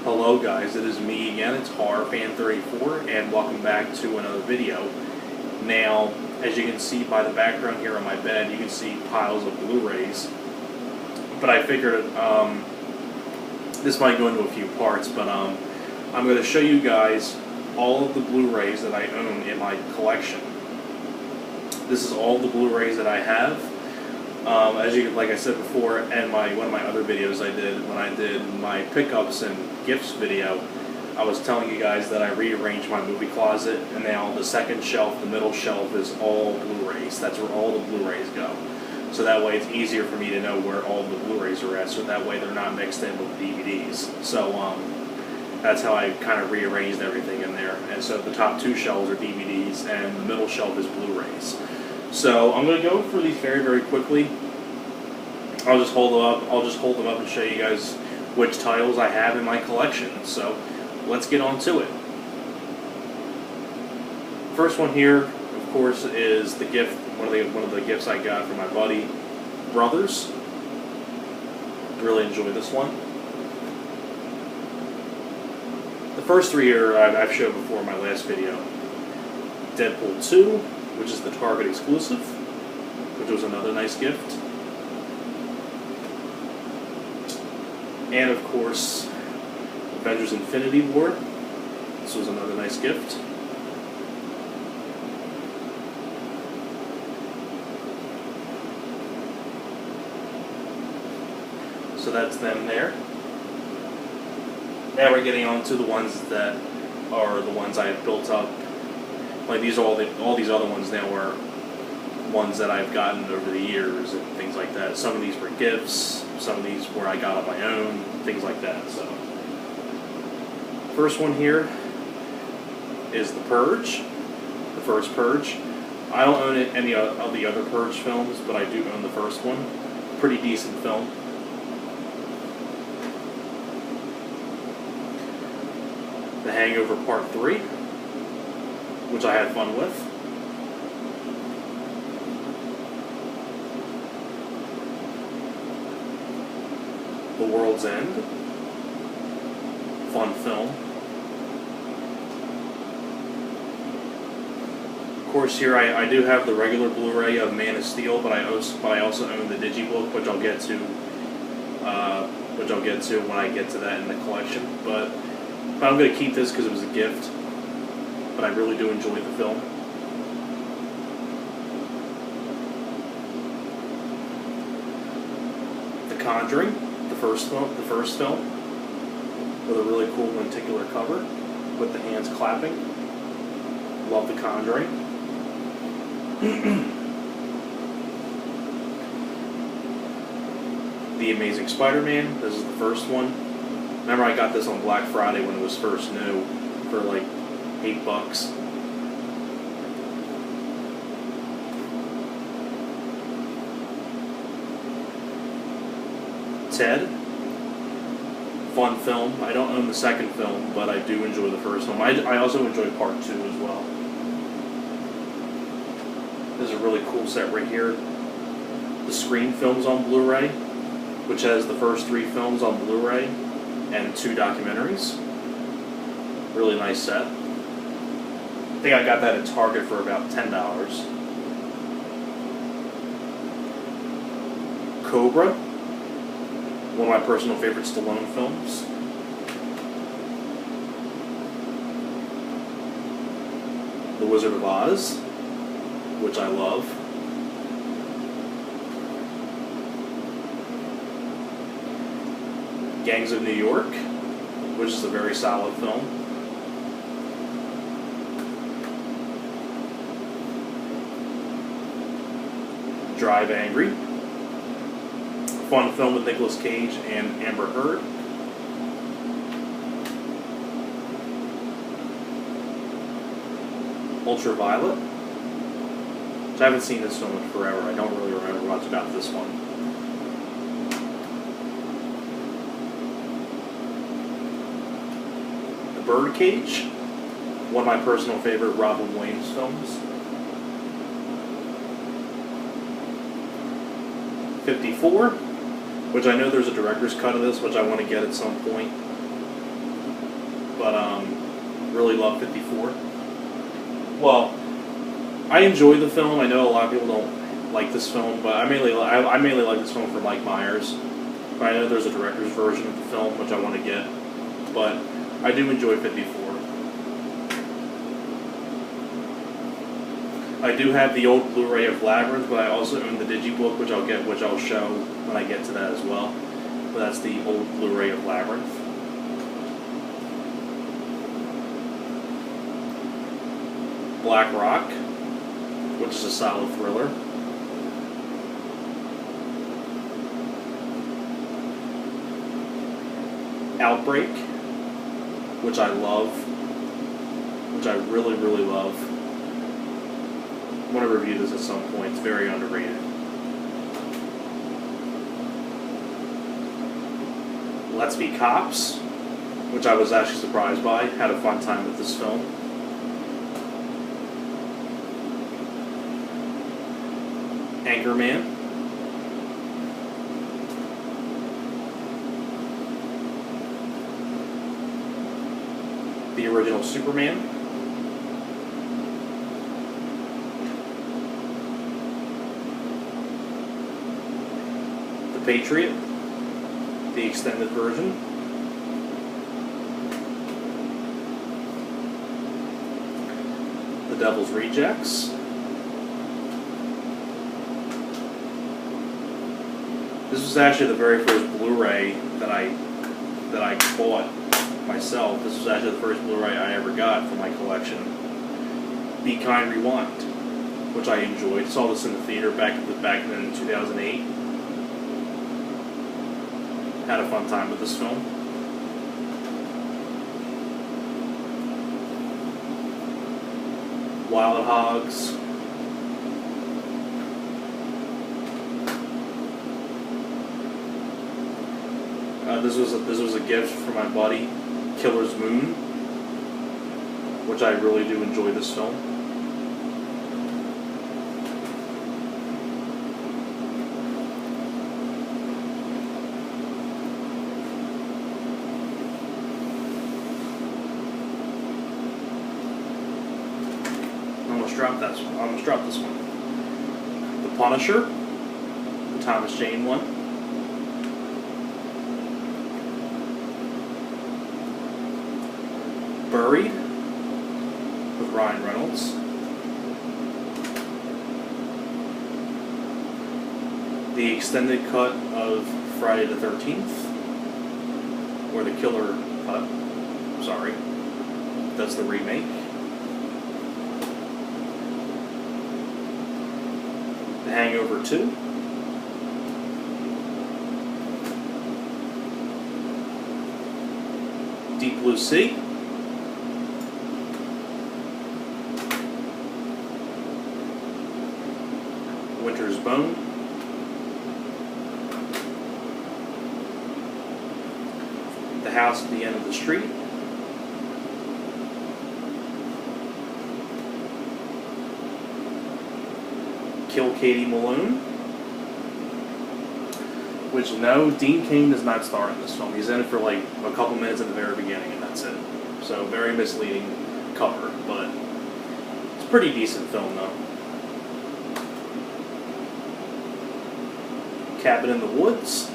Hello guys, it is me again, it's HorrorFan34, and welcome back to another video. Now, as you can see by the background here on my bed, you can see piles of Blu-Rays. But I figured this might go into a few parts, but I'm going to show you guys all of the Blu-Rays that I own in my collection. This is all the Blu-Rays that I have. As you, like I said before, and one of my other videos I did, when I did my pickups and gifts video, I was telling you guys that I rearranged my movie closet, and now the second shelf, the middle shelf, is all Blu-Rays. That's where all the Blu-Rays go. So that way it's easier for me to know where all the Blu-Rays are at, so that way they're not mixed in with DVDs. So that's how I kind of rearranged everything in there. And so the top two shelves are DVDs, and the middle shelf is Blu-Rays. So I'm going to go through these very, very quickly. I'll just hold them up and show you guys which titles I have in my collection. So let's get on to it. First one here, of course, is the gift. One of the gifts I got from my buddy Brothers. Really enjoy this one. The first three here I've showed before in my last video. Deadpool 2, which is the Target exclusive, which was another nice gift. And of course, Avengers Infinity War. This was another nice gift. So that's them there. Now we're getting on to the ones that are the ones I have built up. Like these are all these other ones now are ones that I've gotten over the years and things like that. Some of these were gifts, some of these were I got on my own, things like that. So, first one here is The Purge, the first Purge. I don't own any of the other Purge films, but I do own the first one. Pretty decent film. The Hangover Part 3, which I had fun with. The World's End, fun film. Of course, here I do have the regular Blu-ray of Man of Steel, but I also own the Digibook, which I'll get to when I get to that in the collection. But I'm going to keep this because it was a gift. But I really do enjoy the film. The Conjuring, the first film, with a really cool lenticular cover with the hands clapping. Love The Conjuring. The Amazing Spider-Man. This is the first one. Remember, I got this on Black Friday when it was first new for like $8. Ted, fun film. I don't own the second film, but I do enjoy the first film. I also enjoy Part 2 as well. There's a really cool set right here. The Scream films on Blu-ray, which has the first 3 films on Blu-ray and 2 documentaries. Really nice set. I think I got that at Target for about $10. Cobra, one of my personal favorite Stallone films. The Wizard of Oz, which I love. Gangs of New York, which is a very solid film. Drive Angry, fun film with Nicolas Cage and Amber Heard. Ultraviolet, which I haven't seen this film in forever. I don't really remember much about this one. The Birdcage, one of my personal favorite Robin Williams films. 54, which I know there's a director's cut of this, which I want to get at some point. but really love 54. Well, I enjoy the film. I know a lot of people don't like this film, but I mainly like this film for Mike Myers. But I know there's a director's version of the film which I want to get, but I do enjoy 54. I do have the old Blu-ray of Labyrinth, but I also own the Digibook, which I'll show when I get to that as well. But that's the old Blu-ray of Labyrinth. Black Rock, which is a solid thriller. Outbreak, which I love, which I really, really love. I want to review this at some point. It's very underrated. Let's Be Cops, which I was actually surprised by. Had a fun time with this film. Anchorman. The original Superman. The Patriot. The extended version. The Devil's Rejects. This was actually the very first Blu-ray that I bought myself. This was actually the first Blu-ray I ever got for my collection. Be Kind, Rewind, which I enjoyed. Saw this in the theater back in 2008. Had a fun time with this film. Wild Hogs. This was a gift from my buddy, Killer's Moon, which I really do enjoy this film. I almost dropped this one. The Punisher, the Thomas Jane one. Buried with Ryan Reynolds. The extended cut of Friday the 13th, or the Killer cut. Sorry, that's the remake. The Hangover 2. Deep Blue Sea. Winter's Bone. The House at the End of the Street. Kill Katie Malone. Which, no, Dean Cain does not star in this film. He's in it for like a couple minutes at the very beginning, and that's it. So, very misleading cover, but it's a pretty decent film, though. Cabin in the Woods.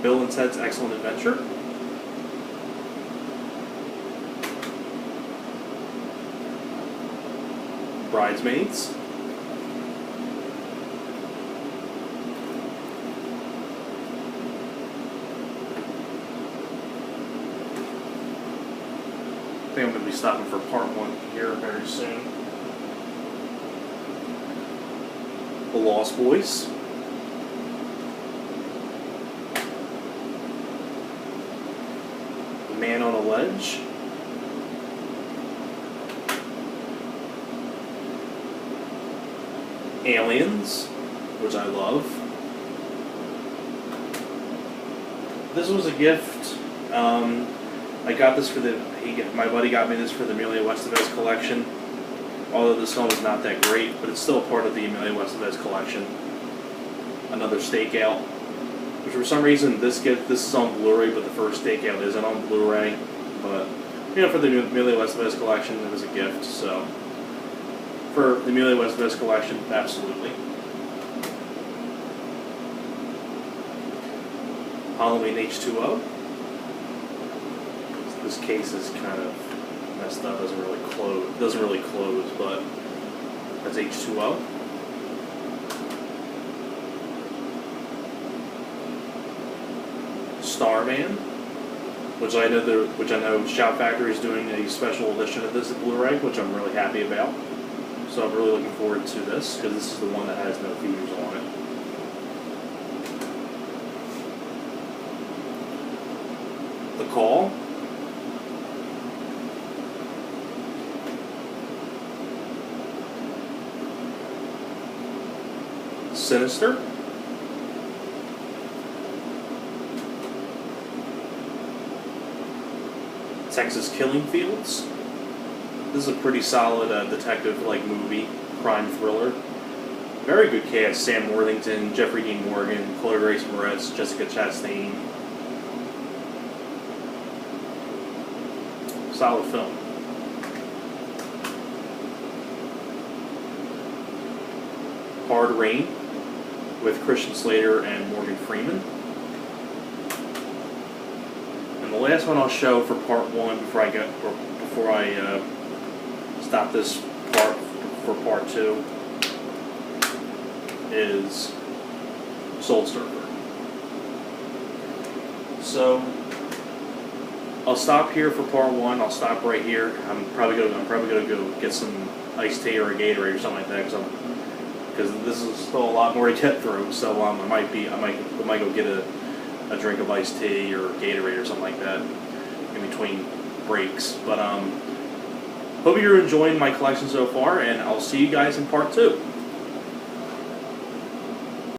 Bill and Ted's Excellent Adventure. Bridesmaids. I think I'm going to be stopping for part 1 here very soon. The Lost Boys. The Man on a Ledge. Aliens, which I love. This was a gift. I got this for my buddy got me this for the Emilio Estevez collection. Although this film is not that great, but it's still part of the Emilio Estevez collection. another Stakeout, which for some reason this is on Blu-ray, but the first Stakeout isn't on Blu-ray. But you know, for the Emilio Estevez collection, it was a gift. So for the Emilio Estevez collection, absolutely. Halloween H2O. This case is kind of messed up. Doesn't really close, but that's H2O. Starman, which I know Shout Factory is doing a special edition of this at Blu-ray, which I'm really happy about. So I'm really looking forward to this because this is the one that has no features on it. The Call. Sinister. Texas Killing Fields. This is a pretty solid detective-like movie, crime thriller. Very good cast: Sam Worthington, Jeffrey Dean Morgan, Chloe Grace Moretz, Jessica Chastain. Solid film. Hard Rain with Christian Slater and Morgan Freeman. And the last one I'll show for part one before I stop this part for part two is Soul Surfer. So I'll stop here for part one. I'll stop right here. I'm probably gonna go get some iced tea or a Gatorade or something like that because this is still a lot more to get through. So I might go get a drink of iced tea or Gatorade or something like that in between breaks. But hope you're enjoying my collection so far, and I'll see you guys in part two.